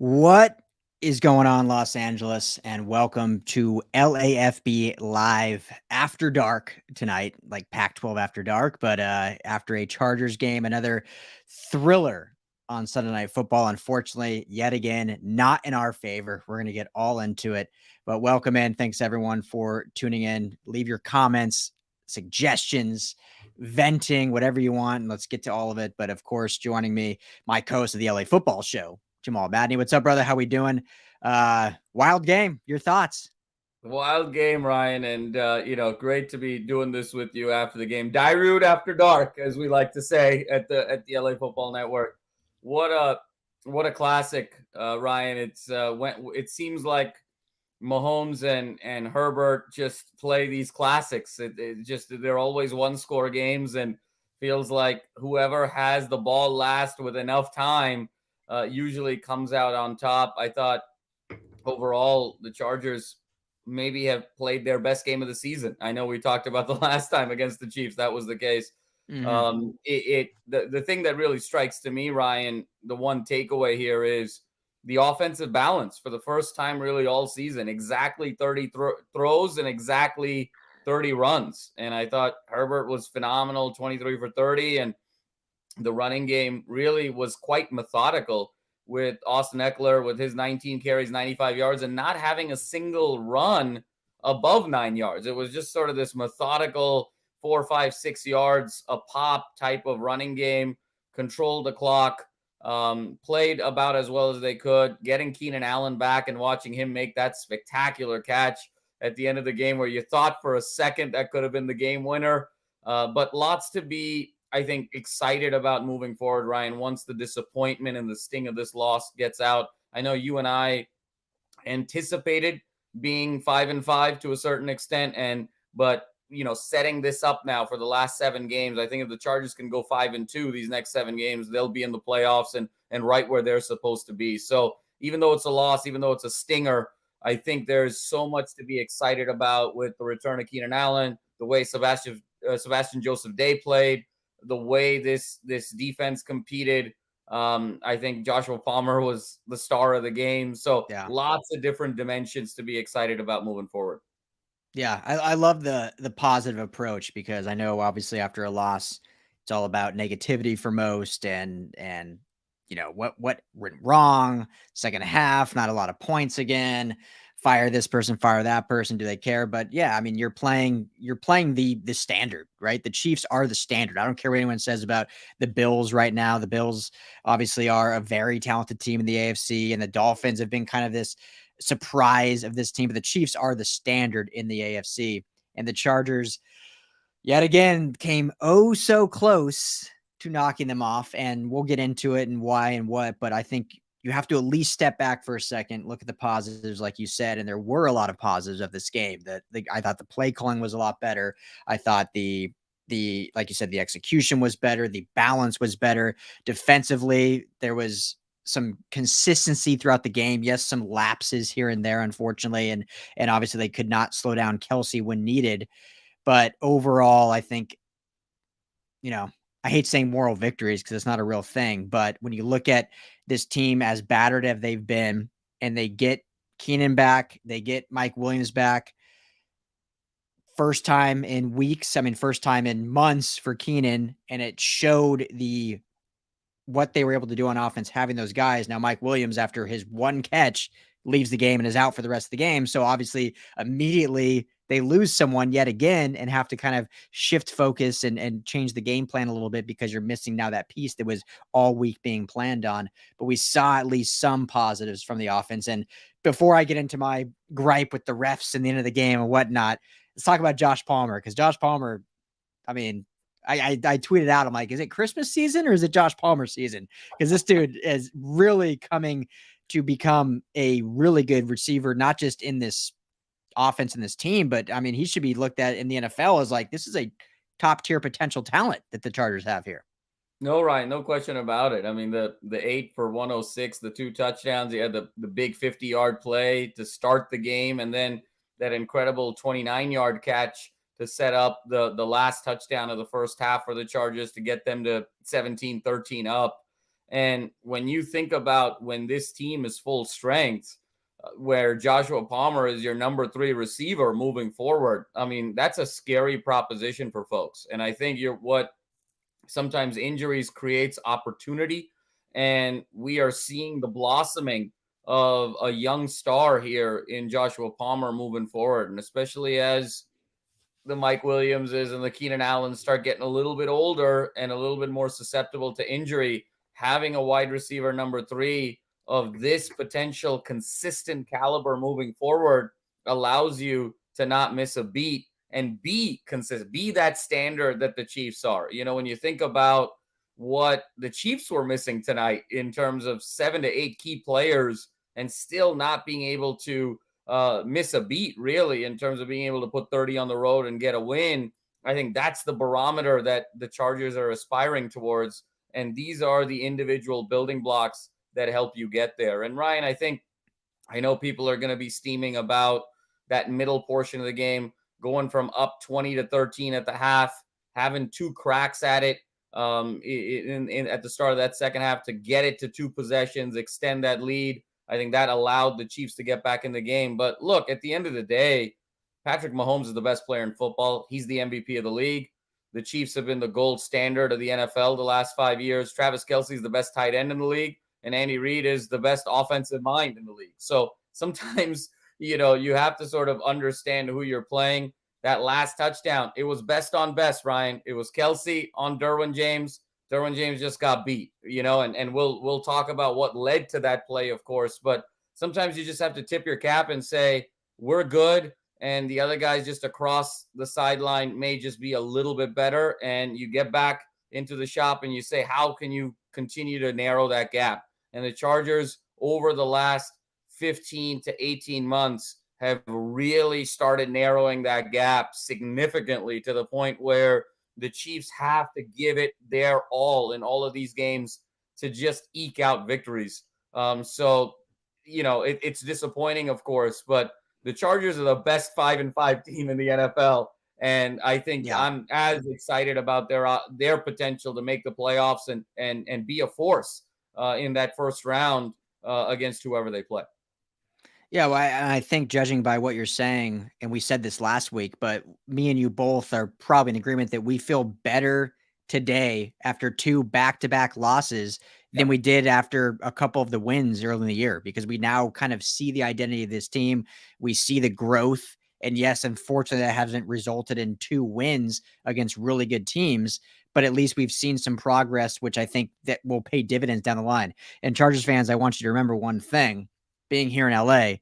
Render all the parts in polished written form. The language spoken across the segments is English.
What is going on, Los Angeles? And welcome to LAFB Live after dark tonight, like Pac 12 after dark, but after a Chargers game, another thriller on Sunday Night Football. Unfortunately, yet again, not in our favor. We're going to get all into it, but welcome in. Thanks everyone for tuning in. Leave your comments, suggestions, venting, whatever you want, and let's get to all of it. But of course, joining me, my co-host of the LA Football Show, Jamal Madni. What's up, brother? How we doing? Wild game. Your thoughts? Wild game, Ryan, and great to be doing this with you after the game. Dyrud after dark, as we like to say at the LA Football Network. What a classic, Ryan. It seems like Mahomes and Herbert just play these classics. They're always one score games, and feels like whoever has the ball last with enough time usually comes out on top. I thought overall the Chargers maybe have played their best game of the season. I know we talked about the last time against the Chiefs that was the case. Mm-hmm. The thing that really strikes to me, Ryan, the one takeaway here is the offensive balance for the first time really all season. Exactly 30 throws and exactly 30 runs. And I thought Herbert was phenomenal, 23 for 30, and the running game really was quite methodical with Austin Eckler with his 19 carries, 95 yards, and not having a single run above 9 yards. It was just sort of this methodical 4, 5, 6 yards a pop type of running game, controlled the clock, played about as well as they could, getting Keenan Allen back and watching him make that spectacular catch at the end of the game where you thought for a second that could have been the game winner. But lots to be, I think, excited about moving forward, Ryan, once the disappointment and the sting of this loss gets out. I know you and I anticipated being 5-5 to a certain extent, but setting this up now for the last 7 games, I think if the Chargers can go 5-2 these next 7 games, they'll be in the playoffs and right where they're supposed to be. So even though it's a loss, even though it's a stinger, I think there's so much to be excited about with the return of Keenan Allen, the way Sebastian Joseph Day played, the way this defense competed. I think Joshua Palmer was the star of the game. So Yeah. lots of different dimensions to be excited about moving forward. Yeah. I love the positive approach because I know obviously after a loss, it's all about negativity for most and what went wrong, second half, not a lot of points again. Fire this person, fire that person. Do they care? But yeah, I mean, you're playing the standard, right? The Chiefs are the standard. I don't care what anyone says about the Bills right now. The Bills obviously are a very talented team in the AFC, and the Dolphins have been kind of this surprise of this team. But the Chiefs are the standard in the AFC, and the Chargers yet again came oh so close to knocking them off. And we'll get into it and why and what. But I think you have to at least step back for a second, look at the positives, like you said, and there were a lot of positives of this game. I thought the play calling was a lot better. I thought the like you said, the execution was better, the balance was better. Defensively, there was some consistency throughout the game. Yes, some lapses here and there, unfortunately, and obviously they could not slow down Kelsey when needed. But overall, I think, I hate saying moral victories because it's not a real thing. But when you look at this team as battered as they've been, and they get Keenan back, they get Mike Williams back, first time in weeks, I mean, first time in months for Keenan, and it showed what they were able to do on offense having those guys. Now, Mike Williams, after his one catch, leaves the game and is out for the rest of the game. So obviously, immediately they lose someone yet again and have to kind of shift focus and change the game plan a little bit because you're missing now that piece that was all week being planned on. But we saw at least some positives from the offense. And before I get into my gripe with the refs in the end of the game and whatnot, let's talk about Josh Palmer, because Josh Palmer, I mean, I tweeted out, I'm like, is it Christmas season or is it Josh Palmer season? Because this dude is really coming to become a really good receiver, not just in this offense and this team, but I mean, he should be looked at in the NFL as like, this is a top tier potential talent that the Chargers have here. No, Ryan, no question about it. I mean, the 8 for 106, the 2 touchdowns, he had the big 50-yard play to start the game, and then that incredible 29-yard catch to set up the last touchdown of the first half for the Chargers to get them to 17-13 up. And when you think about when this team is full strength, where Joshua Palmer is your number 3 receiver moving forward, I mean, that's a scary proposition for folks. And I think what sometimes injuries creates opportunity, and we are seeing the blossoming of a young star here in Joshua Palmer moving forward. And especially as the Mike Williamses and the Keenan Allens start getting a little bit older and a little bit more susceptible to injury, having a wide receiver number 3 of this potential consistent caliber moving forward allows you to not miss a beat and be consistent, be that standard that the Chiefs are. You know, when you think about what the Chiefs were missing tonight in terms of 7 to 8 key players and still not being able to miss a beat, really, in terms of being able to put 30 on the road and get a win. I think that's the barometer that the Chargers are aspiring towards. And these are the individual building blocks that help you get there. And Ryan, I know people are going to be steaming about that middle portion of the game, going from up 20 to 13 at the half, having 2 cracks at it at the start of that second half to get it to 2 possessions, extend that lead. I think that allowed the Chiefs to get back in the game. But look, at the end of the day, Patrick Mahomes is the best player in football. He's the MVP of the league. The Chiefs have been the gold standard of the NFL the last 5 years. Travis Kelce is the best tight end in the league, and Andy Reid is the best offensive mind in the league. So sometimes, you have to sort of understand who you're playing. That last touchdown, it was best on best, Ryan. It was Kelce on Derwin James. Derwin James just got beat, and we'll talk about what led to that play, of course. But sometimes you just have to tip your cap and say, we're good. And the other guys just across the sideline may just be a little bit better. And you get back into the shop and you say, how can you continue to narrow that gap? And the Chargers over the last 15 to 18 months have really started narrowing that gap significantly to the point where the Chiefs have to give it their all in all of these games to just eke out victories. It's disappointing, of course, but the Chargers are the best 5-5 team in the NFL. And I think I'm as excited about their potential to make the playoffs and be a force in that first round against whoever they play. Yeah, well, I think judging by what you're saying, and we said this last week, but me and you both are probably in agreement that we feel better today after 2 back-to-back losses than we did after a couple of the wins early in the year, because we now kind of see the identity of this team. We see the growth. And yes, unfortunately, that hasn't resulted in 2 wins against really good teams, but at least we've seen some progress, which I think that will pay dividends down the line. And Chargers fans, I want you to remember one thing. Being here in LA,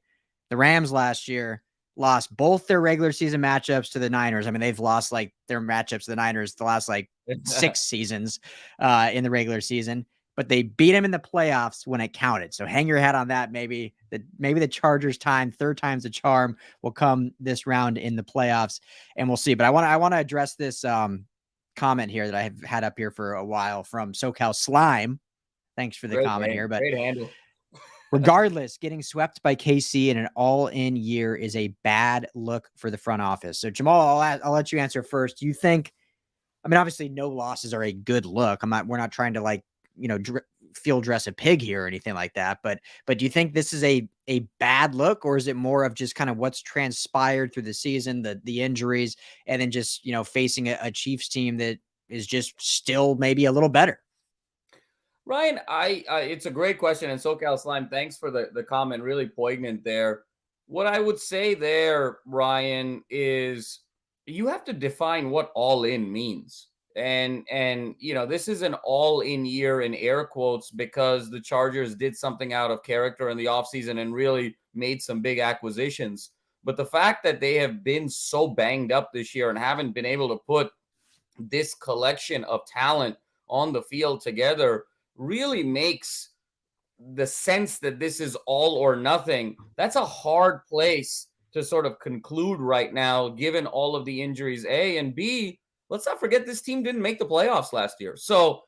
the Rams last year lost both their regular season matchups to the Niners. I mean, they've lost like their matchups to the Niners the last like 6 seasons in the regular season, but they beat them in the playoffs when it counted. So hang your hat on that. Maybe the Chargers third time's the charm will come this round in the playoffs, and we'll see. But I want to address this comment here that I have had up here for a while from SoCal Slime. Thanks for the comment here, but great handle. Regardless, getting swept by KC in an all-in year is a bad look for the front office. So Jamal, I'll let you answer first. Do you think? I mean, obviously, no losses are a good look. We're not trying to field dress a pig here or anything like that. But do you think this is a bad look, or is it more of just kind of what's transpired through the season, the injuries, and then just facing a Chiefs team that is just still maybe a little better? Ryan, it's a great question. And SoCal Slime, thanks for the comment. Really poignant there. What I would say there, Ryan, is you have to define what all in means. And this is an all in year in air quotes because the Chargers did something out of character in the offseason and really made some big acquisitions. But the fact that they have been so banged up this year and haven't been able to put this collection of talent on the field together really makes the sense that this is all or nothing. That's a hard place to sort of conclude right now, given all of the injuries, A, and B, let's not forget this team didn't make the playoffs last year. So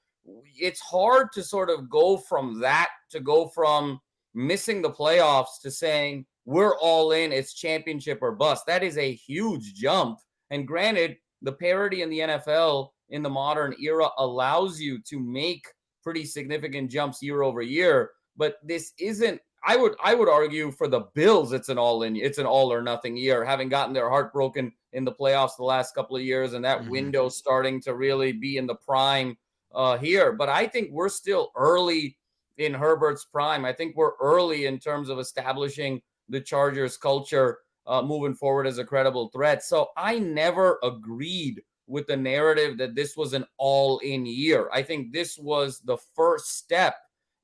it's hard to sort of go from that to go from missing the playoffs to saying we're all in, it's championship or bust. That is a huge jump. And granted, the parity in the NFL in the modern era allows you to make pretty significant jumps year over year. But this isn't. I would argue for the Bills, it's an all or nothing year, having gotten their heart broken in the playoffs the last couple of years, and that window starting to really be in the prime here. But I think we're still early in Herbert's prime. I think we're early in terms of establishing the Chargers culture moving forward as a credible threat. So I never agreed with the narrative that this was an all-in year. I think this was the first step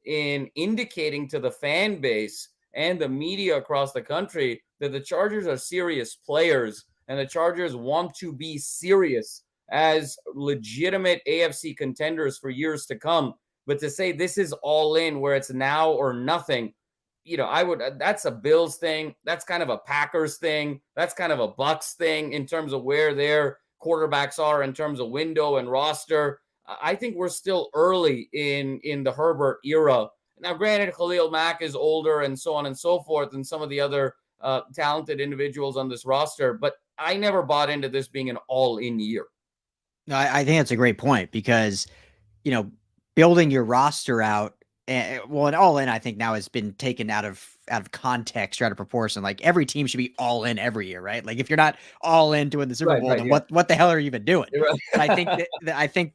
in indicating to the fan base and the media across the country that the Chargers are serious players and the Chargers want to be serious as legitimate AFC contenders for years to come. But to say this is all in where it's now or nothing, that's a Bills thing. That's kind of a Packers thing. That's kind of a Bucks thing in terms of where their quarterbacks are in terms of window and roster. I think we're still early in the Herbert era. Now, granted, Khalil Mack is older and so on and so forth, and some of the other talented individuals on this roster, but I never bought into this being an all-in year. No, I think that's a great point because, building your roster out, and all in, I think now has been taken out of context or out of proportion. Like every team should be all in every year, right? Like if you're not all in to win the Super Bowl, then what the hell are you even doing? Right. I think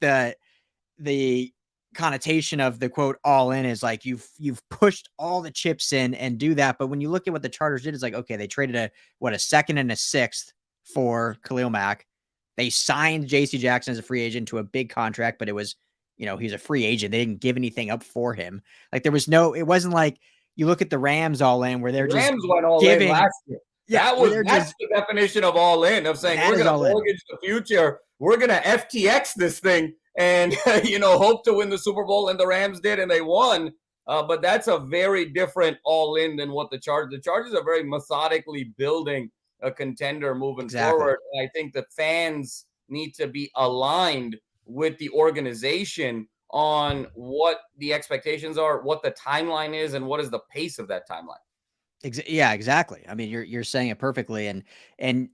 the connotation of the quote all in is like you've pushed all the chips in and do that. But when you look at what the Chargers did, it's like, okay, they traded a second and a sixth for Khalil Mack. They signed JC Jackson as a free agent to a big contract, but it was, he's a free agent. They didn't give anything up for him. Like it wasn't like you look at the Rams all in where they're Rams went all in last year. Yeah, that's the definition of all in, of saying we're going to mortgage the future. We're going to FTX this thing and, hope to win the Super Bowl. And the Rams did, and they won. But that's a very different all in than what the Chargers are very methodically building a contender moving forward. And I think the fans need to be aligned with the organization on what the expectations are, what the timeline is, and what is the pace of that timeline. Yeah, exactly. I mean, you're saying it perfectly. And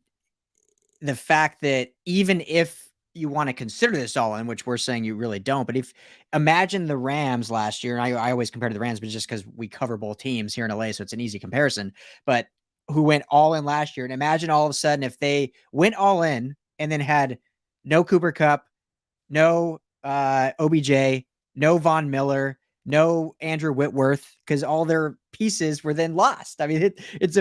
the fact that even if you want to consider this all in, which we're saying you really don't, but if imagine the Rams last year, and I always compare to the Rams, but just because we cover both teams here in LA, so it's an easy comparison, but who went all in last year. And imagine all of a sudden if they went all in and then had no Cooper Kupp, no OBJ, no Von Miller, no Andrew Whitworth, because all their pieces were then lost. I mean, it's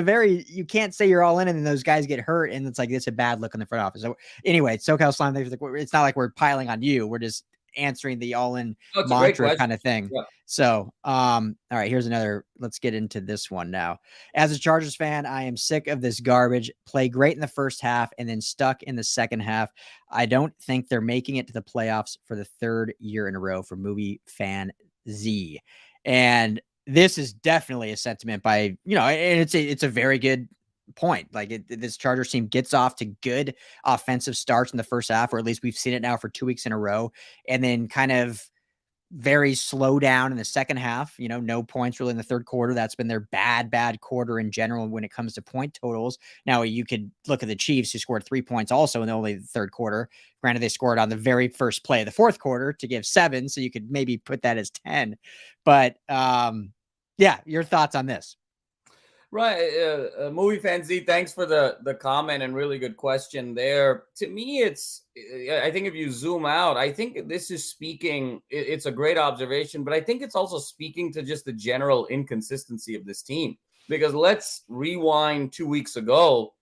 you can't say you're all in and then those guys get hurt and it's like, it's a bad look in the front office. So anyway, SoCal Slime, it's not like we're piling on you. We're just answering the all-in mantra kind of thing. Yeah. So, all right, here's another. Let's get into this one now. As a Chargers fan, I am sick of this garbage. Play great in the first half and then stuck in the second half. I don't think they're making it to the playoffs for the third year in a row for Movie Fan Z. And this is definitely a sentiment by, and it's a very good point. Like this Chargers team gets off to good offensive starts in the first half, or at least we've seen it now for 2 weeks in a row, and then kind of very slow down in the second half, no points really in the third quarter. That's been their bad quarter in general when it comes to point totals. Now you could look at the Chiefs who scored 3 points also in only the third quarter. Granted, they scored on the very first play of the fourth quarter to give 7. So you could maybe put that as 10, but yeah, your thoughts on this? Right. Movie Fan Z, thanks for the comment and really good question there. To me, I think if you zoom out, I think this is speaking, it's a great observation, but I think it's also speaking to just the general inconsistency of this team. Because let's rewind 2 weeks ago,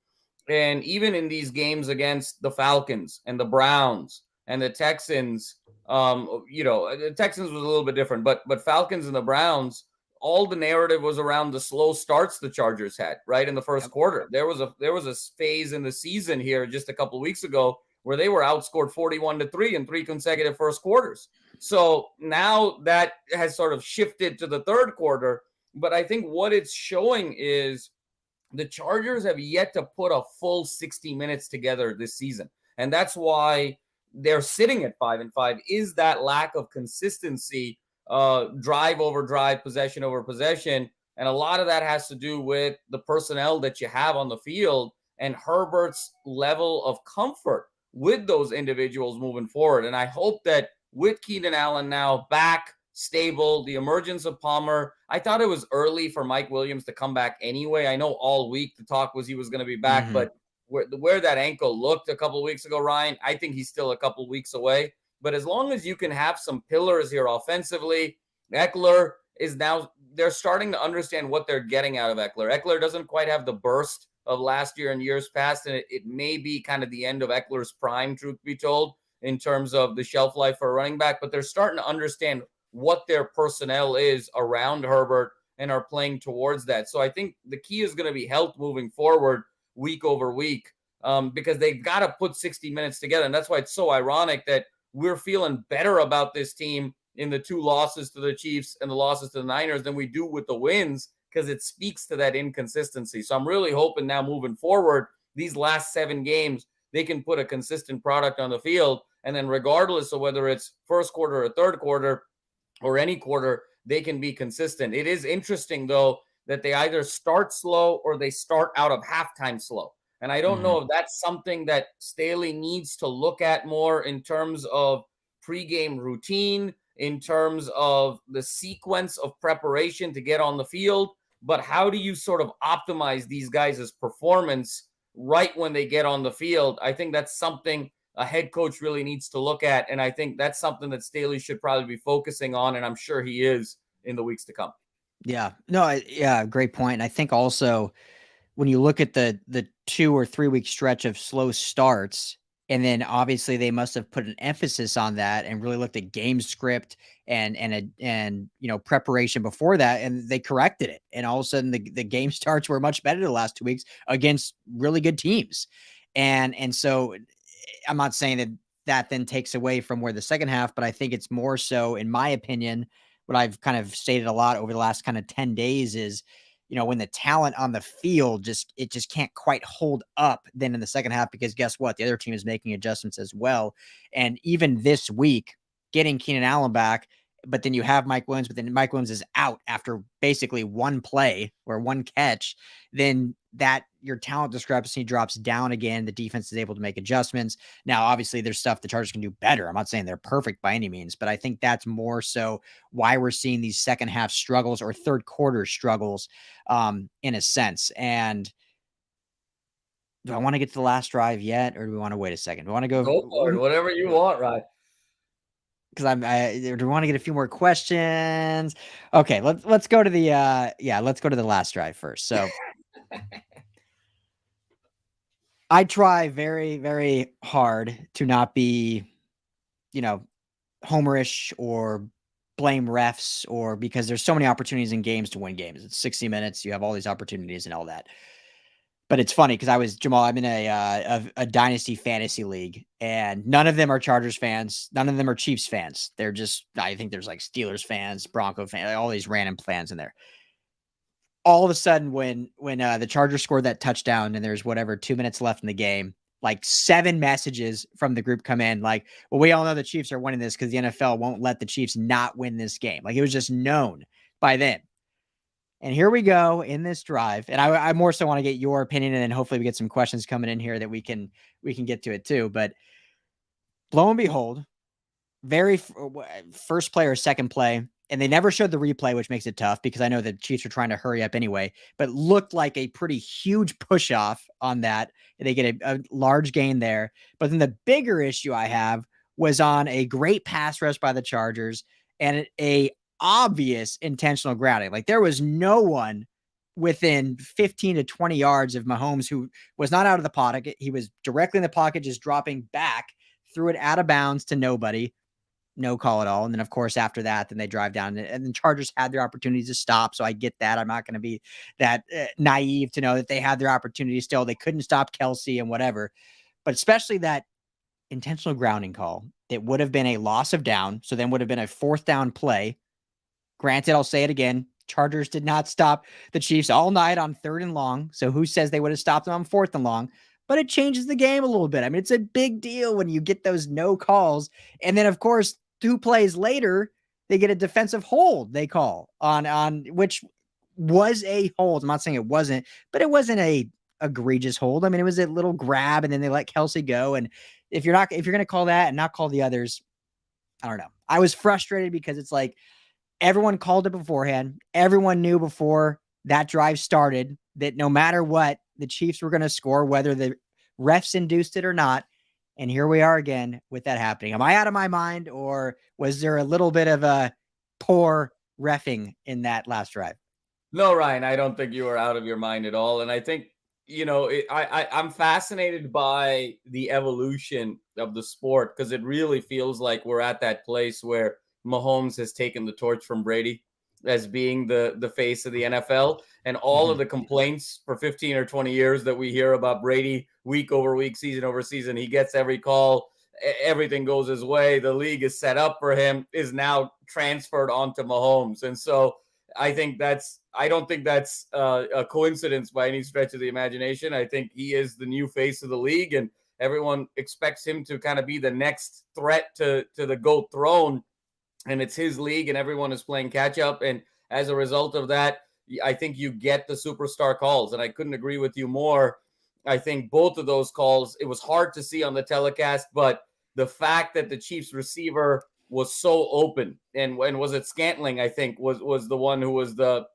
and even in these games against the Falcons and the Browns and the Texans, the Texans was a little bit different, but Falcons and the Browns, all the narrative was around the slow starts the Chargers had, right, in the first quarter. There was a phase in the season here just a couple of weeks ago where they were outscored 41-3 in 3 consecutive first quarters. So now that has sort of shifted to the third quarter. But I think what it's showing is the Chargers have yet to put a full 60 minutes together this season. And that's why they're sitting at 5-5, is that lack of consistency, drive over drive, possession over possession. And a lot of that has to do with the personnel that you have on the field and Herbert's level of comfort with those individuals moving forward. And I hope that with Keenan Allen now back, stable. The emergence of Palmer, I thought it was early for Mike Williams to come back anyway. I know all week the talk was he was going to be back, Mm-hmm. but where that ankle looked a couple of weeks ago, Ryan, I think he's still a couple of weeks away. But as long as you can have some pillars here offensively, Eckler is now, they're starting to understand what they're getting out of Eckler. Eckler doesn't quite have the burst of last year and years past, and it may be kind of the end of Eckler's prime, truth be told, in terms of the shelf life for a running back. But they're starting to understand what their personnel is around Herbert and are playing towards that. So I think the key is going to be health moving forward week over week, because they've got to put 60 minutes together. And that's why it's so ironic that we're feeling better about this team in the 2 losses to the Chiefs and the losses to the Niners than we do with the wins, because it speaks to that inconsistency. So I'm really hoping now moving forward, these last 7 games, they can put a consistent product on the field. And then regardless of whether it's first quarter or third quarter or any quarter, they can be consistent. It is interesting, though, that they either start slow or they start out of halftime slow. And I don't know if that's something that Staley needs to look at more in terms of pregame routine, in terms of the sequence of preparation to get on the field. But how do you sort of optimize these guys' performance right when they get on the field? I think that's something a head coach really needs to look at. And I think that's something that Staley should probably be focusing on. And I'm sure he is in the weeks to come. Yeah. No, yeah, great point. And I think also when you look at the 2 or 3 week stretch of slow starts, and then obviously they must have put an emphasis on that and really looked at game script and preparation before that, and they corrected it. And all of a sudden the game starts were much better the last 2 weeks against really good teams. And so I'm not saying that then takes away from where the second half, but I think it's more so, in my opinion, what I've kind of stated a lot over the last kind of 10 days is, when the talent on the field just can't quite hold up then in the second half, because guess what? The other team is making adjustments as well. And even this week, getting Keenan Allen back, but then you have Mike Williams, but then Mike Williams is out after basically one play or one catch, then that your talent discrepancy drops down again. The defense is able to make adjustments. Now, obviously, there's stuff the Chargers can do better. I'm not saying they're perfect by any means, but I think that's more so why we're seeing these second half struggles or third quarter struggles, in a sense. And do I want to get to the last drive yet, or do we want to wait a second? Do we want to Go for it, whatever you want, right? Because do we want to get a few more questions? Okay, let's go to the let's go to the last drive first. So I try very, very hard to not be, homerish or blame refs, or because there's so many opportunities in games to win games. It's 60 minutes. You have all these opportunities and all that. But it's funny because Jamal, I'm in a dynasty fantasy league, and none of them are Chargers fans. None of them are Chiefs fans. They're just, I think there's like Steelers fans, Bronco fans, all these random fans in there. All of a sudden, when the Chargers scored that touchdown and there's 2 minutes left in the game, like 7 messages from the group come in, like, well, we all know the Chiefs are winning this because the NFL won't let the Chiefs not win this game. Like, it was just known by them. And here we go in this drive. And I more so want to get your opinion, and then hopefully we get some questions coming in here that we can get to it too. But lo and behold, very first play or second play, and they never showed the replay, which makes it tough because I know the Chiefs are trying to hurry up anyway, but looked like a pretty huge push off on that. And they get a large gain there. But then the bigger issue I have was on a great pass rush by the Chargers and a obvious intentional grounding. Like, there was no one within 15 to 20 yards of Mahomes who was not out of the pocket. He was directly in the pocket, just dropping back, threw it out of bounds to nobody. No call at all. And then, of course, after that, then they drive down, and the Chargers had their opportunities to stop. So I get that. I'm not going to be that naive to know that they had their opportunity still. They couldn't stop Kelsey and whatever, but especially that intentional grounding call, it would have been a loss of down. So then would have been a 4th down play. Granted, I'll say it again. Chargers did not stop the Chiefs all night on 3rd and long. So who says they would have stopped them on 4th and long? But it changes the game a little bit. I mean, it's a big deal when you get those no calls. And then, of course, 2 plays later, they get a defensive hold they call on which was a hold. I'm not saying it wasn't, but it wasn't a egregious hold. I mean, it was a little grab, and then they let Kelsey go. And if you're going to call that and not call the others, I don't know. I was frustrated because it's like, everyone called it beforehand. Everyone knew before that drive started that no matter what, the Chiefs were going to score, whether the refs induced it or not. And here we are again with that happening. Am I out of my mind, or was there a little bit of a poor reffing in that last drive? No, Ryan, I don't think you are out of your mind at all. And I think, I'm fascinated by the evolution of the sport because it really feels like we're at that place where Mahomes has taken the torch from Brady as being the face of the NFL. And all of Mm-hmm. the complaints for 15 or 20 years that we hear about Brady week over week, season over season, he gets every call, everything goes his way, the league is set up for him, is now transferred onto Mahomes. And so I don't think that's a coincidence by any stretch of the imagination. I think he is the new face of the league, and everyone expects him to kind of be the next threat to the GOAT throne. And it's his league, and everyone is playing catch up. And as a result of that, I think you get the superstar calls. And I couldn't agree with you more. I think both of those calls, it was hard to see on the telecast, but the fact that the Chiefs receiver was so open, and was it Scantling, I think, was the one who was the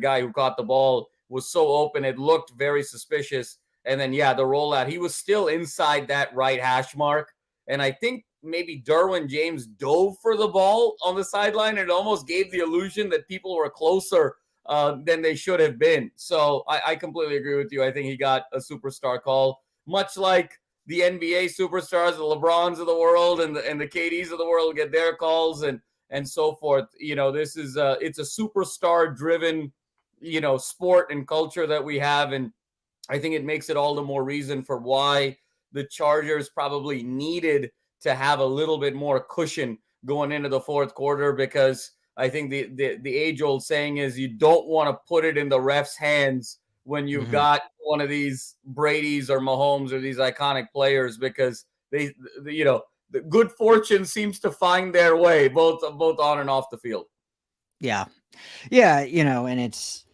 guy who caught the ball, was so open, it looked very suspicious. And then, yeah, the rollout, he was still inside that right hash mark. And I think maybe Derwin James dove for the ball on the sideline. It almost gave the illusion that people were closer than they should have been. So I completely agree with you. I think he got a superstar call, much like the NBA superstars, the LeBrons of the world and the KDs of the world get their calls and so forth. This is it's a superstar driven, sport and culture that we have. And I think it makes it all the more reason for why the Chargers probably needed to have a little bit more cushion going into the fourth quarter, because I think the age old saying is you don't want to put it in the ref's hands when you've Mm-hmm. got one of these Brady's or Mahomes or these iconic players, because the good fortune seems to find their way both on and off the field. Yeah. Yeah. And it's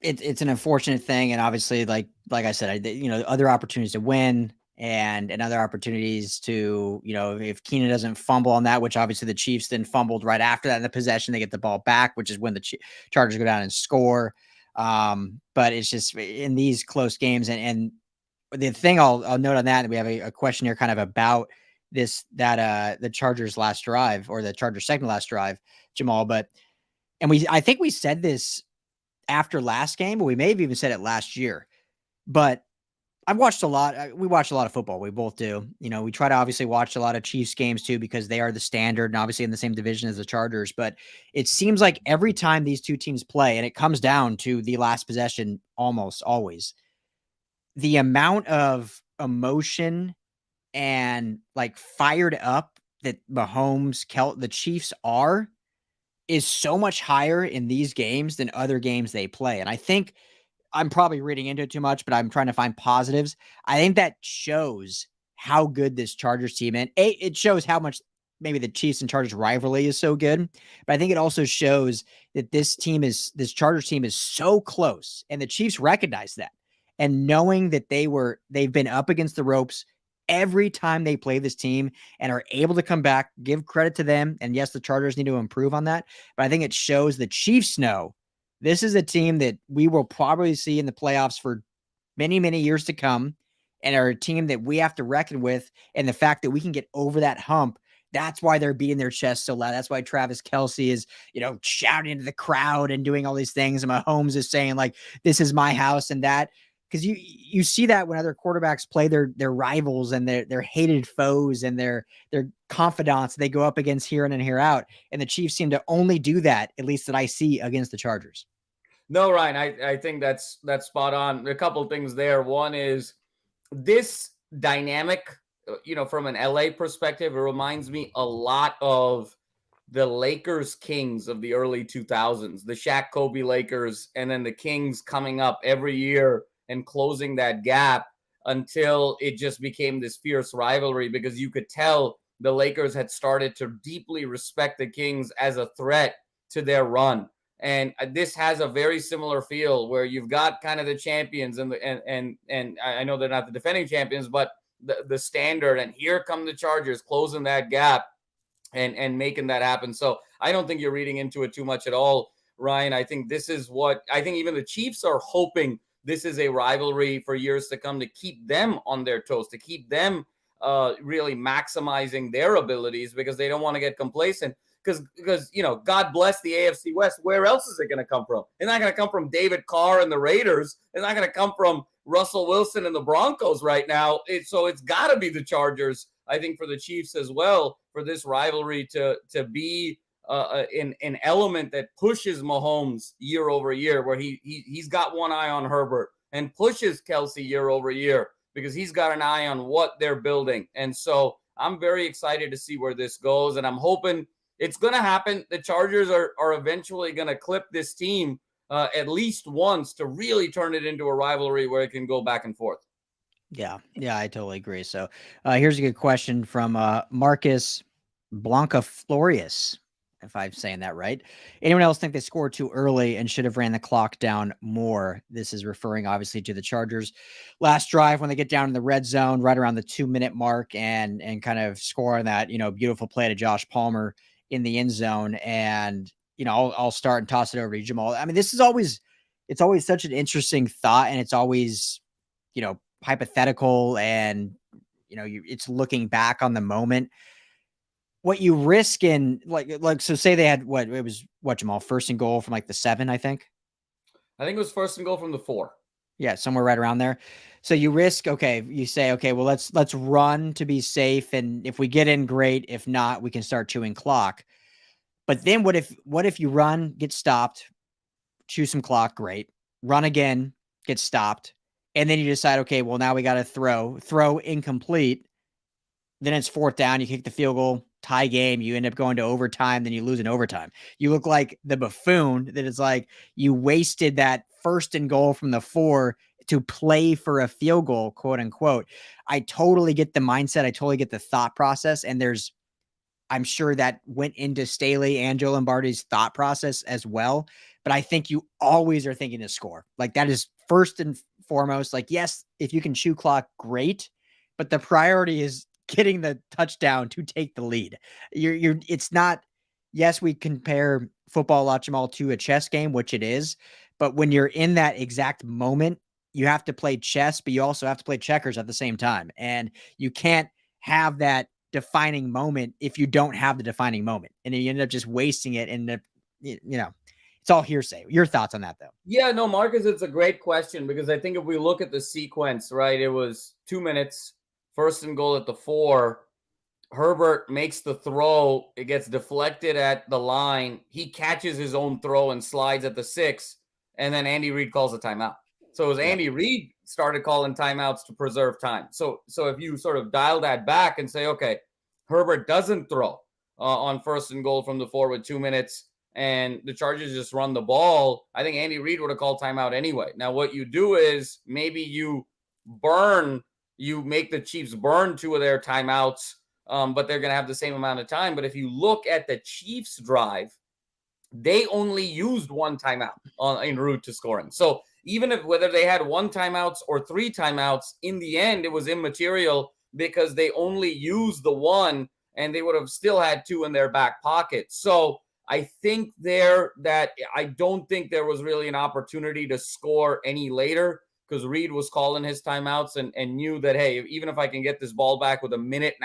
an unfortunate thing, and obviously, like I said, other opportunities to win and other opportunities to, if Keenan doesn't fumble on that, which obviously the Chiefs then fumbled right after that in the possession, they get the ball back, which is when the Chargers go down and score. But it's just in these close games, and the thing I'll note on that, we have a question here kind of about the Chargers last drive, or the Chargers second last drive, Jamal, I think we said this after last game, but we may have even said it last year. But I've watched a lot. We watch a lot of football. We both do. We try to obviously watch a lot of Chiefs games too, because they are the standard and obviously in the same division as the Chargers. But it seems like every time these two teams play, and it comes down to the last possession almost always, the amount of emotion and like fired up that the Chiefs is so much higher in these games than other games they play. And I think I'm probably reading into it too much, but I'm trying to find positives. I think that shows how good this Chargers team, and it shows how much maybe the Chiefs and Chargers rivalry is so good. But I think it also shows that this Chargers team is so close, and the Chiefs recognize that. And knowing that they've been up against the ropes every time they play this team and are able to come back, give credit to them. And yes, the Chargers need to improve on that. But I think it shows the Chiefs know this is a team that we will probably see in the playoffs for many, many years to come, and are a team that we have to reckon with. And the fact that we can get over that hump, that's why they're beating their chest so loud. That's why Travis Kelce is, shouting into the crowd and doing all these things. And Mahomes is saying, like, this is my house and that. Because you see that when other quarterbacks play their rivals and their hated foes and their confidants they go up against here in and here out. And the Chiefs seem to only do that, at least that I see, against the Chargers. No, Ryan, I think that's spot on. A couple things there. One is this dynamic, from an LA perspective, it reminds me a lot of the Lakers Kings of the early 2000s, the Shaq Kobe Lakers, and then the Kings coming up every year and closing that gap until it just became this fierce rivalry, because you could tell the Lakers had started to deeply respect the Kings as a threat to their run. And this has a very similar feel, where you've got kind of the champions and I know they're not the defending champions, but the standard. And here come the Chargers closing that gap and making that happen. So I don't think you're reading into it too much at all, Ryan. I think this is what I think even the Chiefs are hoping this is a rivalry for years to come to keep them on their toes, to keep them really maximizing their abilities because they don't want to get complacent. Because God bless the AFC West. Where else is it going to come from? It's not going to come from David Carr and the Raiders. It's not going to come from Russell Wilson and the Broncos right now. So it's got to be the Chargers, I think, for the Chiefs as well, for this rivalry to be an element that pushes Mahomes year over year, where he's got one eye on Herbert and pushes Kelsey year over year because he's got an eye on what they're building. And so I'm very excited to see where this goes, and I'm hoping it's going to happen. The Chargers are eventually going to clip this team at least once to really turn it into a rivalry where it can go back and forth. Yeah, I totally agree. So here's a good question from Marcus Blancaflorius, if I'm saying that right. Anyone else think they scored too early and should have ran the clock down more? This is referring obviously to the Chargers last drive when they get down in the red zone right around the 2-minute mark and kind of score on that, beautiful play to Josh Palmer in the end zone. And, I'll start and toss it over to Jamal. I mean, it's always such an interesting thought, and it's always, hypothetical, and, it's looking back on the moment. What you risk in so say they had Jamal, first and goal from like the 7, I think it was first and goal from the 4. Yeah, somewhere right around there. So you risk, you say, okay, well, let's run to be safe. And if we get in, great. If not, we can start chewing clock. But then what if you run, get stopped, chew some clock, great. Run again, get stopped. And then you decide, okay, well, now we got to throw incomplete. Then it's 4th down. You kick the field goal, tie game. You end up going to overtime. Then you lose in overtime. You look like the buffoon that is like you wasted that first and goal from the 4 to play for a field goal, quote unquote. I totally get the mindset. I totally get the thought process. And I'm sure that went into Staley and Joe Lombardi's thought process as well. But I think you always are thinking to score. Like that is first and foremost. Like, yes, if you can chew clock, great. But the priority is getting the touchdown to take the lead. It's not, yes, we compare football a lot, Jamal, to a chess game, which it is. But when you're in that exact moment, you have to play chess, but you also have to play checkers at the same time. And you can't have that defining moment if you don't have the defining moment, and you end up just wasting it. And it's all hearsay. Your thoughts on that, though? Yeah, no, Marcus, it's a great question because I think if we look at the sequence, right, it was 2 minutes, first and goal at the 4. Herbert makes the throw. It gets deflected at the line. He catches his own throw and slides at the 6. And then Andy Reid calls a timeout. So it was Andy Reid started calling timeouts to preserve time. So if you sort of dial that back and say, okay, Herbert doesn't throw on first and goal from the 4 with 2 minutes, and the Chargers just run the ball, I think Andy Reid would have called timeout anyway. Now, what you do is maybe you make the Chiefs burn 2 of their timeouts, but they're going to have the same amount of time. But if you look at the Chiefs drive, they only used 1 timeout en route to scoring. So even if whether they had 1 timeouts or 3 timeouts, in the end, it was immaterial because they only used the 1 and they would have still had 2 in their back pocket. So I think that I don't think there was really an opportunity to score any later because Reid was calling his timeouts and knew that, hey, even if I can get this ball back with 1.5 minutes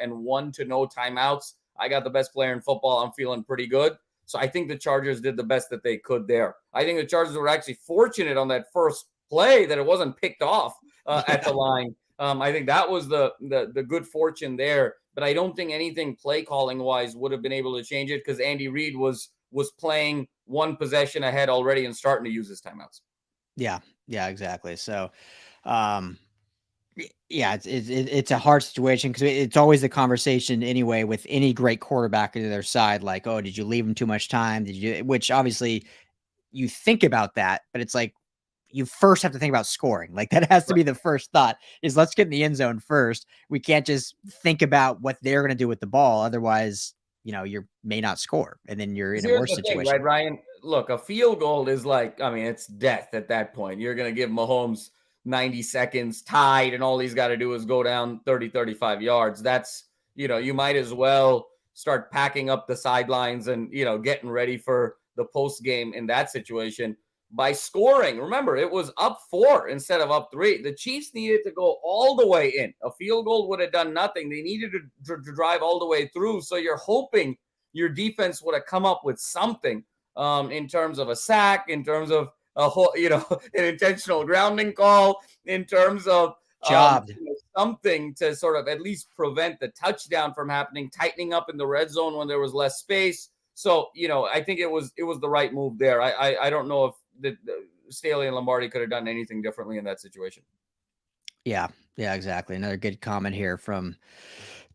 and 1 to no timeouts, I got the best player in football. I'm feeling pretty good. So I think the Chargers did the best that they could there. I think the Chargers were actually fortunate on that first play that it wasn't picked off at the line. I think that was the good fortune there. But I don't think anything play calling wise would have been able to change it because Andy Reid was playing 1 possession ahead already and starting to use his timeouts. Yeah, exactly. So, yeah, it's a hard situation because it's always the conversation anyway with any great quarterback on their side. Like, oh, did you leave him too much time? Which obviously you think about that, but it's like you first have to think about scoring. Like that has to be the first thought is let's get in the end zone first. We can't just think about what they're going to do with the ball. Otherwise, you may not score and then you're in a worse situation. Thing, right, Ryan? Look, a field goal is like, it's death at that point. You're going to give Mahomes 90 seconds tied and all he's got to do is go down 30, 35 yards. That's, you might as well start packing up the sidelines and, getting ready for the post game in that situation by scoring. Remember, it was up 4 instead of up 3. The Chiefs needed to go all the way in. A field goal would have done nothing. They needed to drive all the way through. So you're hoping your defense would have come up with something in terms of a sack, in terms of an intentional grounding call, in terms of something to sort of at least prevent the touchdown from happening, tightening up in the red zone when there was less space. So, I think it was the right move there. I don't know if the Staley and Lombardi could have done anything differently in that situation. Yeah, exactly. Another good comment here from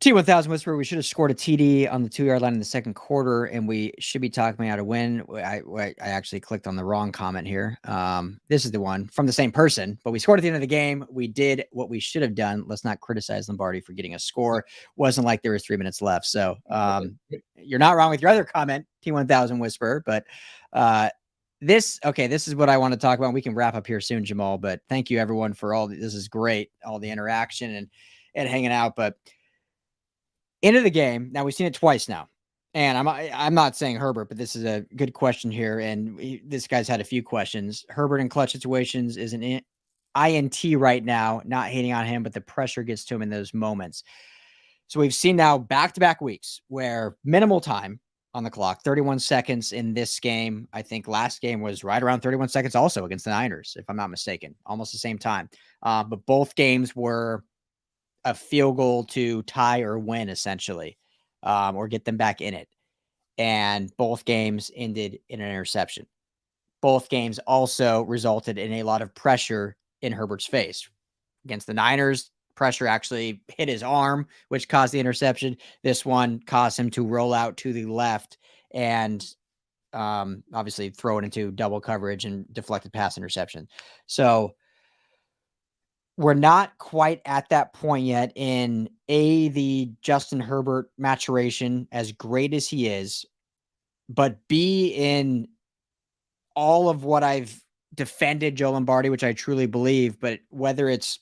T1000 Whisper. We should have scored a TD on the 2-yard line in the second quarter, and we should be talking about a win. I actually clicked on the wrong comment here. This is the one from the same person, but we scored at the end of the game. We did what we should have done. Let's not criticize Lombardi for getting a score. Wasn't like there was 3 minutes left. So you're not wrong with your other comment, T1000 Whisper, but this is what I want to talk about. We can wrap up here soon, Jamal, but thank you everyone for this is great, all the interaction and hanging out. But end of the game, now we've seen it twice now, and I'm not saying Herbert, but this is a good question here, and this guy's had a few questions. Herbert in clutch situations is an INT right now, not hating on him, but the pressure gets to him in those moments. So we've seen now back-to-back weeks where minimal time on the clock, 31 seconds in this game. I think last game was right around 31 seconds also against the Niners, if I'm not mistaken, almost the same time. But both games were a field goal to tie or win, essentially, or get them back in it. And both games ended in an interception. Both games also resulted in a lot of pressure in Herbert's face. Against the Niners, pressure actually hit his arm, which caused the interception. This one caused him to roll out to the left and obviously throw it into double coverage and deflected pass interception. So we're not quite at that point yet in the Justin Herbert maturation, as great as he is, but B, in all of what I've defended Joe Lombardi, which I truly believe, but whether it's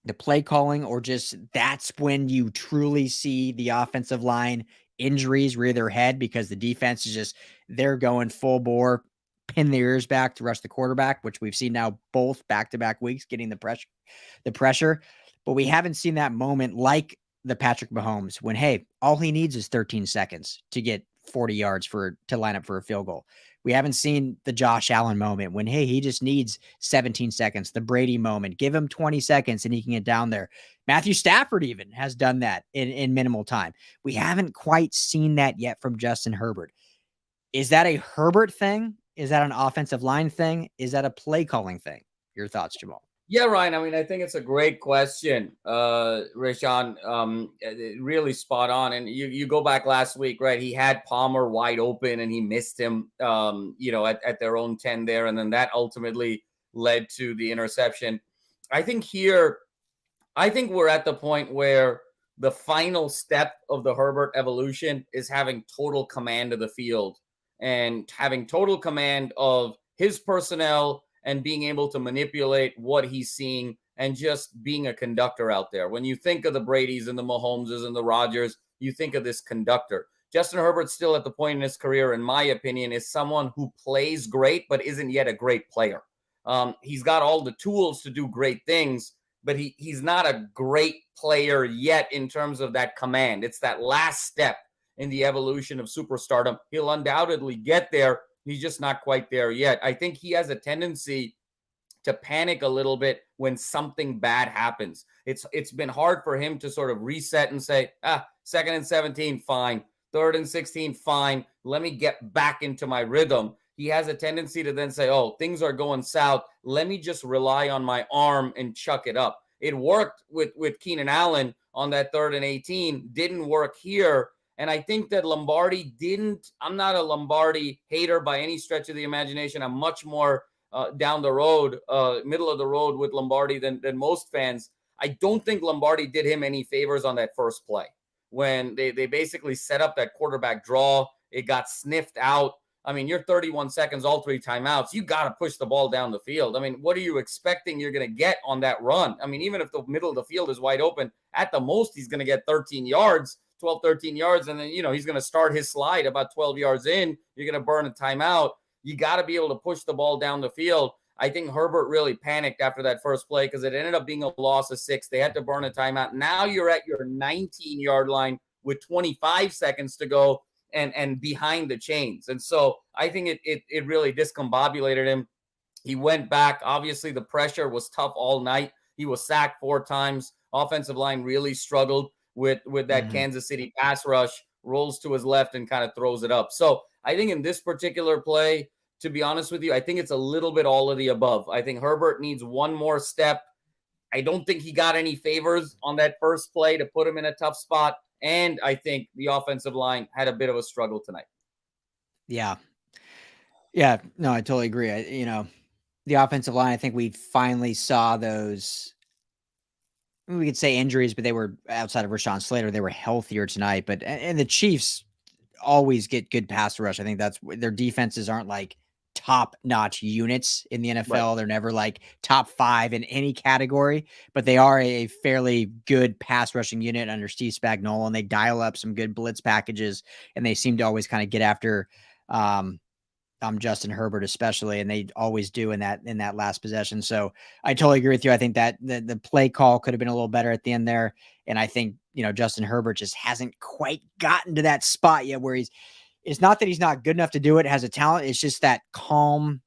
the play calling or just that's when you truly see the offensive line injuries rear their head because the defense is just, they're going full bore, pin their ears back to rush the quarterback, which we've seen now both back-to-back weeks getting the pressure. But we haven't seen that moment like the Patrick Mahomes when, hey, all he needs is 13 seconds to get 40 yards to line up for a field goal. We haven't seen the Josh Allen moment when, hey, he just needs 17 seconds, the Brady moment, give him 20 seconds and he can get down there. Matthew Stafford even has done that in minimal time. We haven't quite seen that yet from Justin Herbert. Is that a Herbert thing? Is that an offensive line thing? Is that a play calling thing? Your thoughts, Jamal? Yeah, Ryan. I mean, I think it's a great question, Rashawn. Really spot on. And you go back last week, right? He had Palmer wide open and he missed him, at their own 10 there. And then that ultimately led to the interception. I think we're at the point where the final step of the Herbert evolution is having total command of the field and having total command of his personnel and being able to manipulate what he's seeing and just being a conductor out there. When you think of the Bradys and the Mahomeses and the Rodgers, you think of this conductor. Justin Herbert still at the point in his career, in my opinion, is someone who plays great but isn't yet a great player. He's got all the tools to do great things, but he's not a great player yet in terms of that command. It's that last step in the evolution of superstardom. He'll undoubtedly get there. He's just not quite there yet. I think he has a tendency to panic a little bit when something bad happens. It's been hard for him to sort of reset and say, 2nd and 17, fine. 3rd and 16, fine. Let me get back into my rhythm. He has a tendency to then say, oh, things are going south. Let me just rely on my arm and chuck it up. It worked with Keenan Allen on that 3rd and 18. Didn't work here. And I think that Lombardi I'm not a Lombardi hater by any stretch of the imagination. I'm much more down the road, middle of the road with Lombardi than most fans. I don't think Lombardi did him any favors on that first play when they basically set up that quarterback draw. It got sniffed out. I mean, you're 31 seconds, all 3 timeouts. You got to push the ball down the field. I mean, what are you expecting you're going to get on that run? I mean, even if the middle of the field is wide open, at the most, he's going to get 13 yards 12, 13 yards, and then, he's going to start his slide about 12 yards in. You're going to burn a timeout. You got to be able to push the ball down the field. I think Herbert really panicked after that first play because it ended up being a loss of 6. They had to burn a timeout. Now you're at your 19-yard line with 25 seconds to go and behind the chains. And so I think it really discombobulated him. He went back. Obviously, the pressure was tough all night. He was sacked 4 times. Offensive line really struggled with that Kansas City pass rush, rolls to his left and kind of throws it up. So I think in this particular play, to be honest with you, I think it's a little bit all of the above. I think Herbert needs one more step. I don't think he got any favors on that first play to put him in a tough spot. And I think the offensive line had a bit of a struggle tonight. Yeah. Yeah. No, I totally agree. The offensive line, I think we finally saw those. We could say injuries, but they were outside of Rashawn Slater. They were healthier tonight. But and the Chiefs always get good pass rush. I think that's their defenses aren't like top-notch units in the NFL. Right. They're never like top 5 in any category, but they are a fairly good pass rushing unit under Steve Spagnuolo, and they dial up some good blitz packages, and they seem to always kind of get after Justin Herbert especially, and they always do in that last possession. So I totally agree with you. I think that the play call could have been a little better at the end there, and I think Justin Herbert just hasn't quite gotten to that spot yet where it's not that he's not good enough to do it, has a talent. It's just that calm,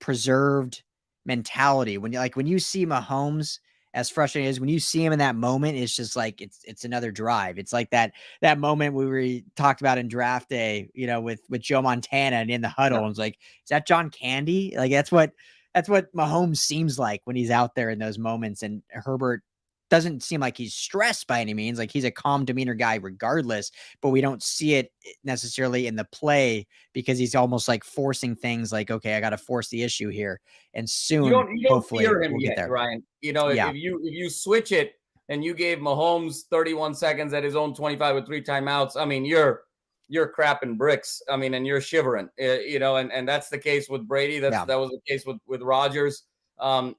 preserved mentality. When you see Mahomes, as frustrating as when you see him in that moment, it's just like it's another drive. It's like that moment we talked about in draft day, with Joe Montana and in the huddle. And it's like, is that John Candy? Like that's what Mahomes seems like when he's out there in those moments. And Herbert doesn't seem like he's stressed by any means. Like he's a calm demeanor guy regardless, but we don't see it necessarily in the play because he's almost like forcing things like, okay, I got to force the issue here. And soon, you don't hopefully fear him we'll yet, get there. Ryan. If you switch it and you gave Mahomes 31 seconds at his own 25 with 3 timeouts, I mean, you're crapping bricks. I mean, and you're shivering, and that's the case with Brady. That was the case with Rodgers.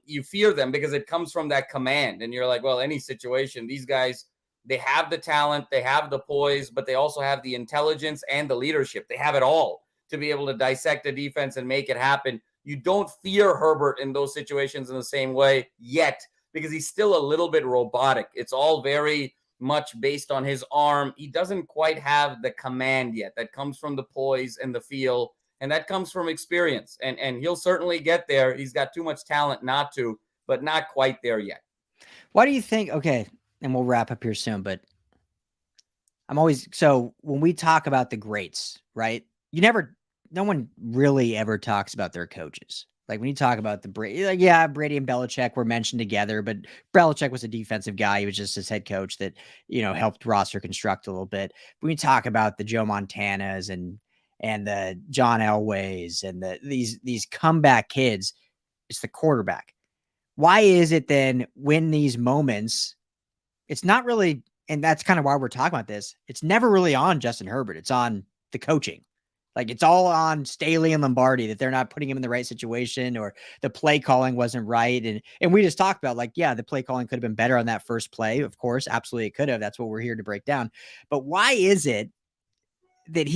You fear them because it comes from that command, and you're like, well, any situation, these guys, they have the talent, they have the poise, but they also have the intelligence and the leadership. They have it all to be able to dissect a defense and make it happen. You don't fear Herbert in those situations in the same way yet because he's still a little bit robotic. It's all very much based on his arm. He doesn't quite have the command yet that comes from the poise and the feel. And that comes from experience. And he'll certainly get there. He's got too much talent not to, but not quite there yet. Why do you think, okay, and we'll wrap up here soon, but so when we talk about the greats, right? No one really ever talks about their coaches. Like when you talk about Brady and Belichick were mentioned together, but Belichick was a defensive guy. He was just his head coach that, helped roster construct a little bit. When you talk about the Joe Montanas and the John Elways and these comeback kids, it's the quarterback. Why is it then when these moments, it's not really, and that's kind of why we're talking about this, it's never really on Justin Herbert. It's on the coaching. Like it's all on Staley and Lombardi that they're not putting him in the right situation or the play calling wasn't right. And we just talked about the play calling could have been better on that first play. Of course, absolutely it could have. That's what we're here to break down. But why is it that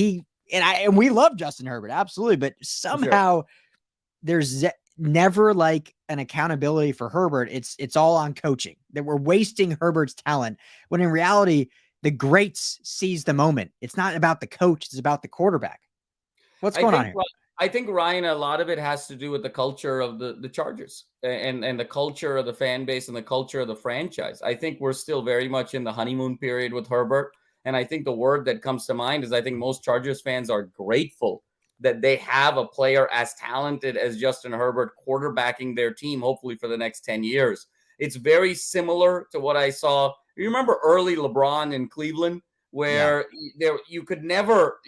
and we love Justin Herbert, absolutely, but somehow there's never like an accountability for Herbert. It's all on coaching, that we're wasting Herbert's talent when in reality, the greats seize the moment. It's not about the coach. It's about the quarterback. What's going on here? I think, Ryan, a lot of it has to do with the culture of the Chargers and the culture of the fan base and the culture of the franchise. I think we're still very much in the honeymoon period with Herbert. And I think the word that comes to mind is I think most Chargers fans are grateful that they have a player as talented as Justin Herbert quarterbacking their team, hopefully for the next 10 years. It's very similar to what I saw. You remember early LeBron in Cleveland, where you could never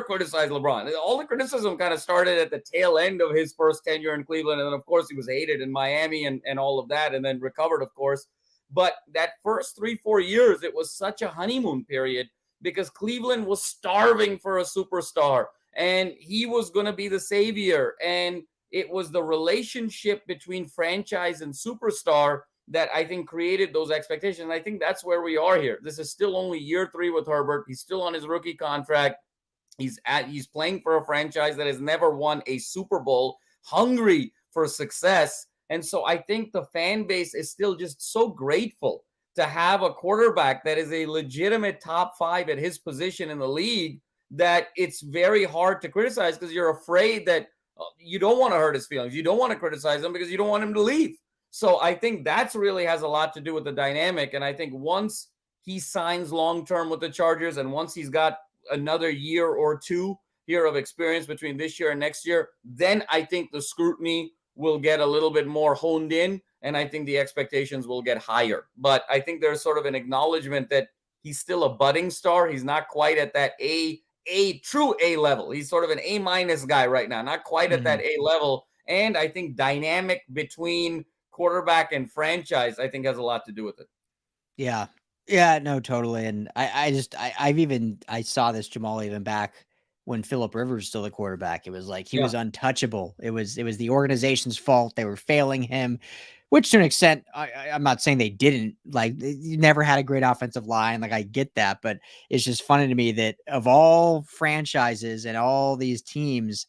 criticize LeBron. All the criticism kind of started at the tail end of his first tenure in Cleveland. And then, of course, he was hated in Miami and all of that, and then recovered, of course. But that first 3-4 years, it was such a honeymoon period because Cleveland was starving for a superstar, and he was going to be the savior. And it was the relationship between franchise and superstar that I think created those expectations. And I think that's where we are here. This is still only year 3 with Herbert. He's still on his rookie contract. He's playing for a franchise that has never won a Super Bowl, hungry for success. And so I think the fan base is still just so grateful to have a quarterback that is a legitimate top 5 at his position in the league, that it's very hard to criticize, because you're afraid that you don't want to hurt his feelings. You don't want to criticize him because you don't want him to leave. So I think that's really has a lot to do with the dynamic. And I think once he signs long-term with the Chargers, and once he's got another year or 2 here of experience between this year and next year, then I think the scrutiny will get a little bit more honed in, and I think the expectations will get higher. But I think there's sort of an acknowledgement that he's still a budding star. He's not quite at that true A level. He's sort of an A- guy right now, not quite at that A level. And I think dynamic between quarterback and franchise, I think, has a lot to do with it. Yeah. Yeah, no, totally. And I saw this, Jamal, even back when Phillip Rivers was still the quarterback. It was like he was untouchable. It was the organization's fault. They were failing him, which to an extent, I'm not saying they didn't. Like, you never had a great offensive line. Like, I get that, but it's just funny to me that of all franchises and all these teams,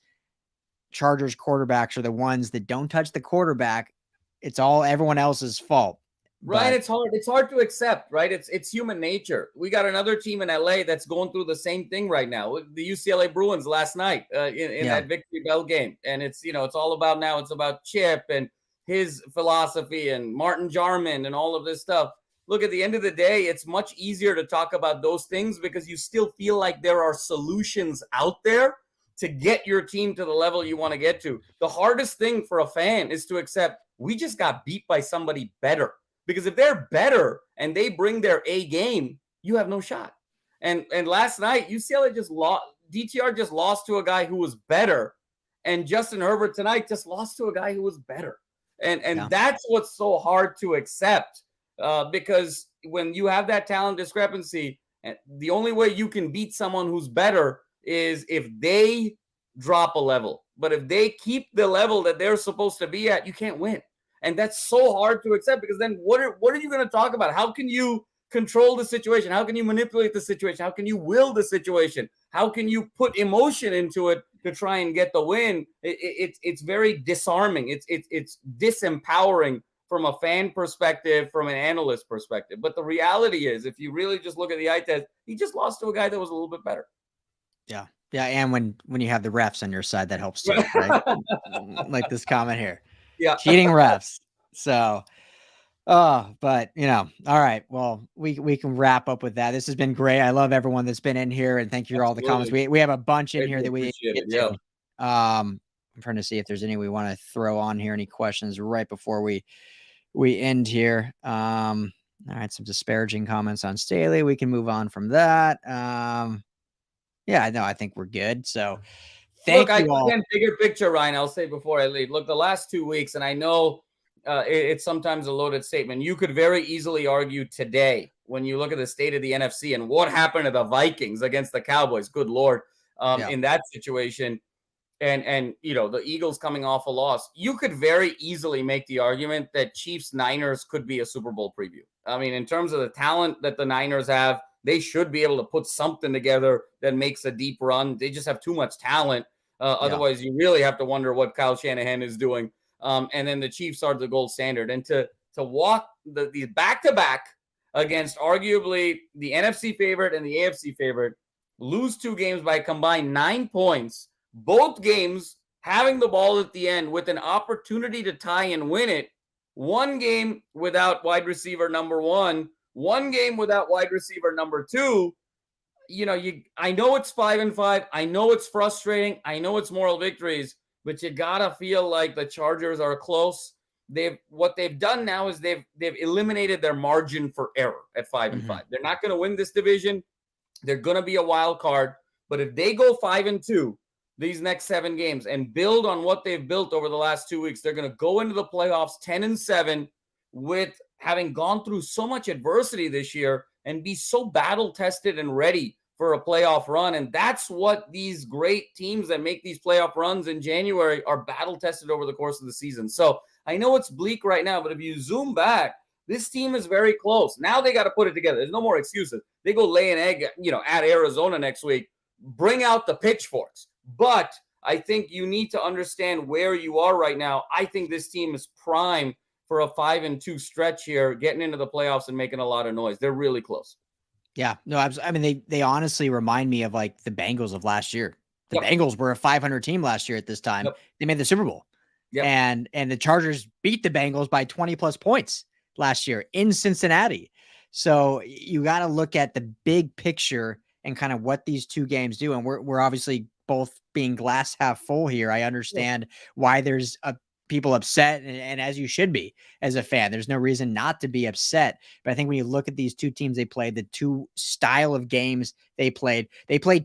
Chargers quarterbacks are the ones that don't touch the quarterback. It's all everyone else's fault. Right, it's hard. It's hard to accept, right? It's human nature. We got another team in LA that's going through the same thing right now. The UCLA Bruins last night in that Victory Bell game, and it's all about now. It's about Chip and his philosophy and Martin Jarman and all of this stuff. Look, at the end of the day, it's much easier to talk about those things because you still feel like there are solutions out there to get your team to the level you want to get to. The hardest thing for a fan is to accept we just got beat by somebody better. Because if they're better and they bring their A game, you have no shot. And last night, UCLA just lost. DTR just lost to a guy who was better. And Justin Herbert tonight just lost to a guy who was better. And that's what's so hard to accept, because when you have that talent discrepancy, the only way you can beat someone who's better is if they drop a level. But if they keep the level that they're supposed to be at, you can't win. And that's so hard to accept, because then what are you going to talk about? How can you control the situation? How can you manipulate the situation? How can you will the situation? How can you put emotion into it to try and get the win? It's very disarming. It's disempowering from a fan perspective, from an analyst perspective. But the reality is, if you really just look at the eye test, he just lost to a guy that was a little bit better. Yeah. Yeah. And when you have the refs on your side, that helps too, right? Like this comment here. Yeah. Cheating refs. So, but all right. Well, we can wrap up with that. This has been great. I love everyone that's been in here, and thank you for all the comments. We have a bunch in here that we get to. I'm trying to see if there's any we want to throw on here, any questions right before we end here. All right, some disparaging comments on Staley. We can move on from that. Yeah, no, I think we're good. So thank you all. Again, bigger picture, Ryan, I'll say before I leave. Look, the last 2 weeks, and I know it's sometimes a loaded statement. You could very easily argue today, when you look at the state of the NFC and what happened to the Vikings against the Cowboys, good Lord, in that situation, and the Eagles coming off a loss, you could very easily make the argument that Chiefs-Niners could be a Super Bowl preview. I mean, in terms of the talent that the Niners have, they should be able to put something together that makes a deep run. They just have too much talent. Otherwise, you really have to wonder what Kyle Shanahan is doing. And then the Chiefs are the gold standard. And to walk the back-to-back against arguably the NFC favorite and the AFC favorite, lose 2 games by combined 9 points, both games having the ball at the end with an opportunity to tie and win it, 1 game without wide receiver number 1, 1 game without wide receiver number 2. I know it's 5-5. I know it's frustrating. I know it's moral victories, but you gotta feel like the Chargers are close. What they've done now is they've eliminated their margin for error at 5-5. They're not going to win this division. They're going to be a wild card. But if they go 5-2 these next 7 games and build on what they've built over the last 2 weeks, they're going to go into the playoffs 10-7 with having gone through so much adversity this year and be so battle tested and ready for a playoff run. And that's what these great teams that make these playoff runs in January are battle tested over the course of the season. So I know it's bleak right now, but if you zoom back This team is very close. Now they got to put it together. There's no more excuses. They go lay an egg, at Arizona next week. Bring out the pitchforks. But I think you need to understand where you are right now. I think this team is primed for a 5-2 stretch here, getting into the playoffs and making a lot of noise. They're really close. Yeah, no, I mean, they honestly remind me of like the Bengals of last year. The Yep. Bengals were a 500 team last year at this time. Yep. They made the Super Bowl. Yep. And the Chargers beat the Bengals by 20 plus points last year in Cincinnati. So you got to look at the big picture and kind of what these two games do. And we're obviously both being glass half full here. I understand why there's people upset, and as you should be as a fan. There's no reason not to be upset. But I think when you look at these two teams they played, the two style of games they played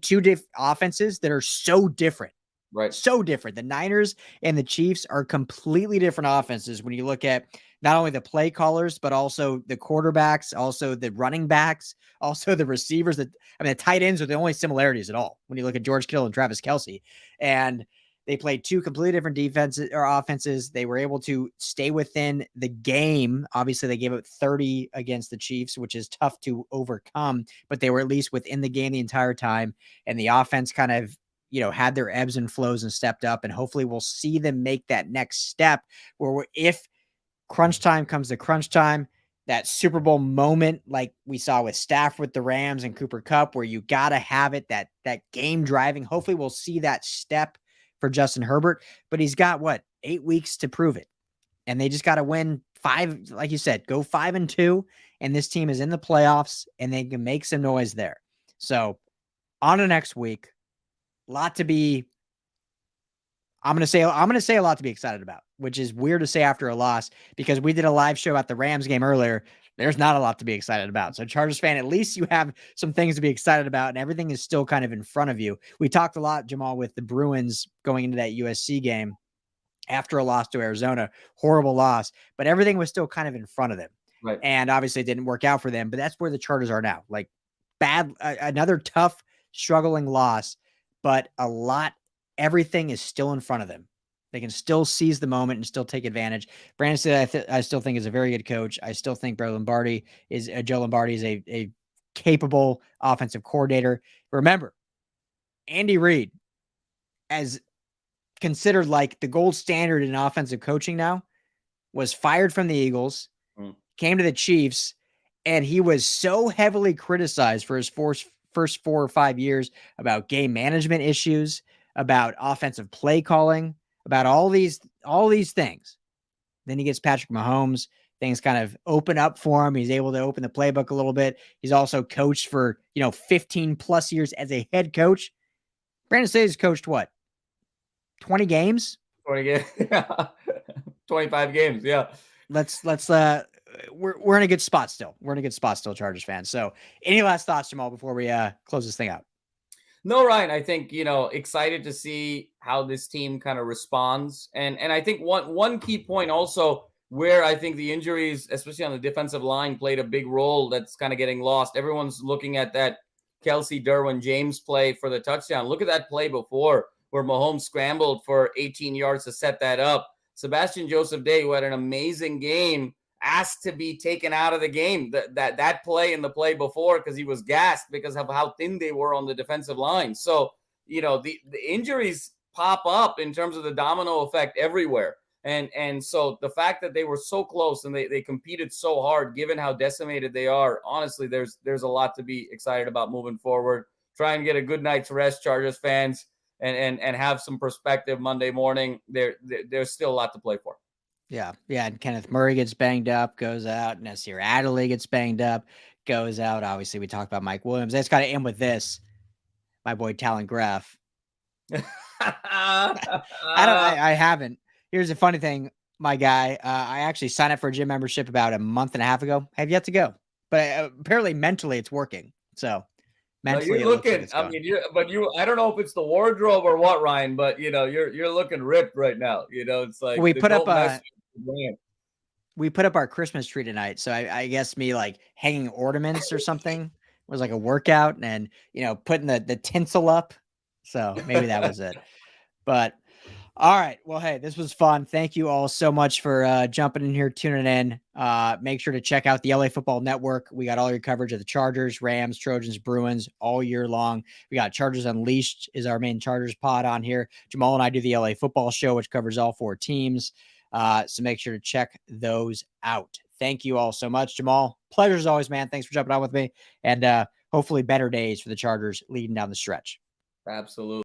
two offenses that are so different. Right. So different. The Niners and the Chiefs are completely different offenses when you look at not only the play callers, but also the quarterbacks, also the running backs, also the receivers. The tight ends are the only similarities at all when you look at George Kittle and Travis Kelce. And they played two completely different defenses or offenses. They were able to stay within the game. Obviously, they gave up 30 against the Chiefs, which is tough to overcome, but they were at least within the game the entire time. And the offense kind of had their ebbs and flows and stepped up, and hopefully we'll see them make that next step where if crunch time comes to crunch time, that Super Bowl moment, like we saw with Stafford with the Rams and Cooper Kupp, where you got to have it, that game driving. Hopefully we'll see that step for Justin Herbert, but he's got 8 weeks to prove it. And they just got to win 5, like you said, go 5-2. And this team is in the playoffs and they can make some noise there. So on to next week. I'm going to say a lot to be excited about, which is weird to say after a loss because we did a live show at the Rams game earlier. There's not a lot to be excited about. So Chargers fan, at least you have some things to be excited about and everything is still kind of in front of you. We talked a lot, Jamal, with the Bruins going into that USC game after a loss to Arizona, horrible loss, but everything was still kind of in front of them. Right. And obviously it didn't work out for them, but that's where the Chargers are now. Like another tough, struggling loss. But everything is still in front of them. They can still seize the moment and still take advantage. Brandon said, I still think is a very good coach. I still think Joe Lombardi is a capable offensive coordinator. Remember, Andy Reid, as considered like the gold standard in offensive coaching now, was fired from the Eagles, came to the Chiefs, and he was so heavily criticized for his first 4 or 5 years about game management issues, about offensive play calling, about all these things. Then he gets Patrick Mahomes. Things kind of open up for him. He's able to open the playbook a little bit. He's also coached for, 15 plus years as a head coach. Brandon Staley's coached 20 games? 20 games. 25 games. Yeah. We're in a good spot still. We're in a good spot still, Chargers fans. So any last thoughts, Jamal, before we close this thing out? No, Ryan, I think, excited to see how this team kind of responds. And I think one key point also where I think the injuries, especially on the defensive line, played a big role that's kind of getting lost. Everyone's looking at that Kelce Derwin James play for the touchdown. Look at that play before where Mahomes scrambled for 18 yards to set that up. Sebastian Joseph Day, who had an amazing game, asked to be taken out of the game, that play and the play before, because he was gassed because of how thin they were on the defensive line. So, the injuries pop up in terms of the domino effect everywhere. And so the fact that they were so close and they competed so hard, given how decimated they are, honestly, there's a lot to be excited about moving forward. Try and get a good night's rest, Chargers fans, and have some perspective Monday morning. There's still a lot to play for. Yeah. And Kenneth Murray gets banged up, goes out. Nasir Adderley gets banged up, goes out. Obviously, we talked about Mike Williams. That's got to end with this. My boy Talon Graff. I haven't. Here's a funny thing, my guy. I actually signed up for a gym membership about a month and a half ago. I have yet to go, but apparently mentally it's working. So mentally, you're looking. I don't know if it's the wardrobe or what, Ryan, but you're looking ripped right now. It's like we put up our Christmas tree tonight. So I guess me like hanging ornaments or something was like a workout, and putting the tinsel up. So maybe that was it. But All right. Well, hey, this was fun. Thank you all so much for jumping in here, tuning in. Make sure to check out the LA Football Network. We got all your coverage of the Chargers, Rams, Trojans, Bruins all year long. We got Chargers Unleashed is our main Chargers pod on here. Jamal and I do the LA Football Show, which covers all 4 teams. So make sure to check those out. Thank you all so much, Jamal. Pleasure as always, man. Thanks for jumping on with me. And hopefully better days for the Chargers leading down the stretch. Absolutely.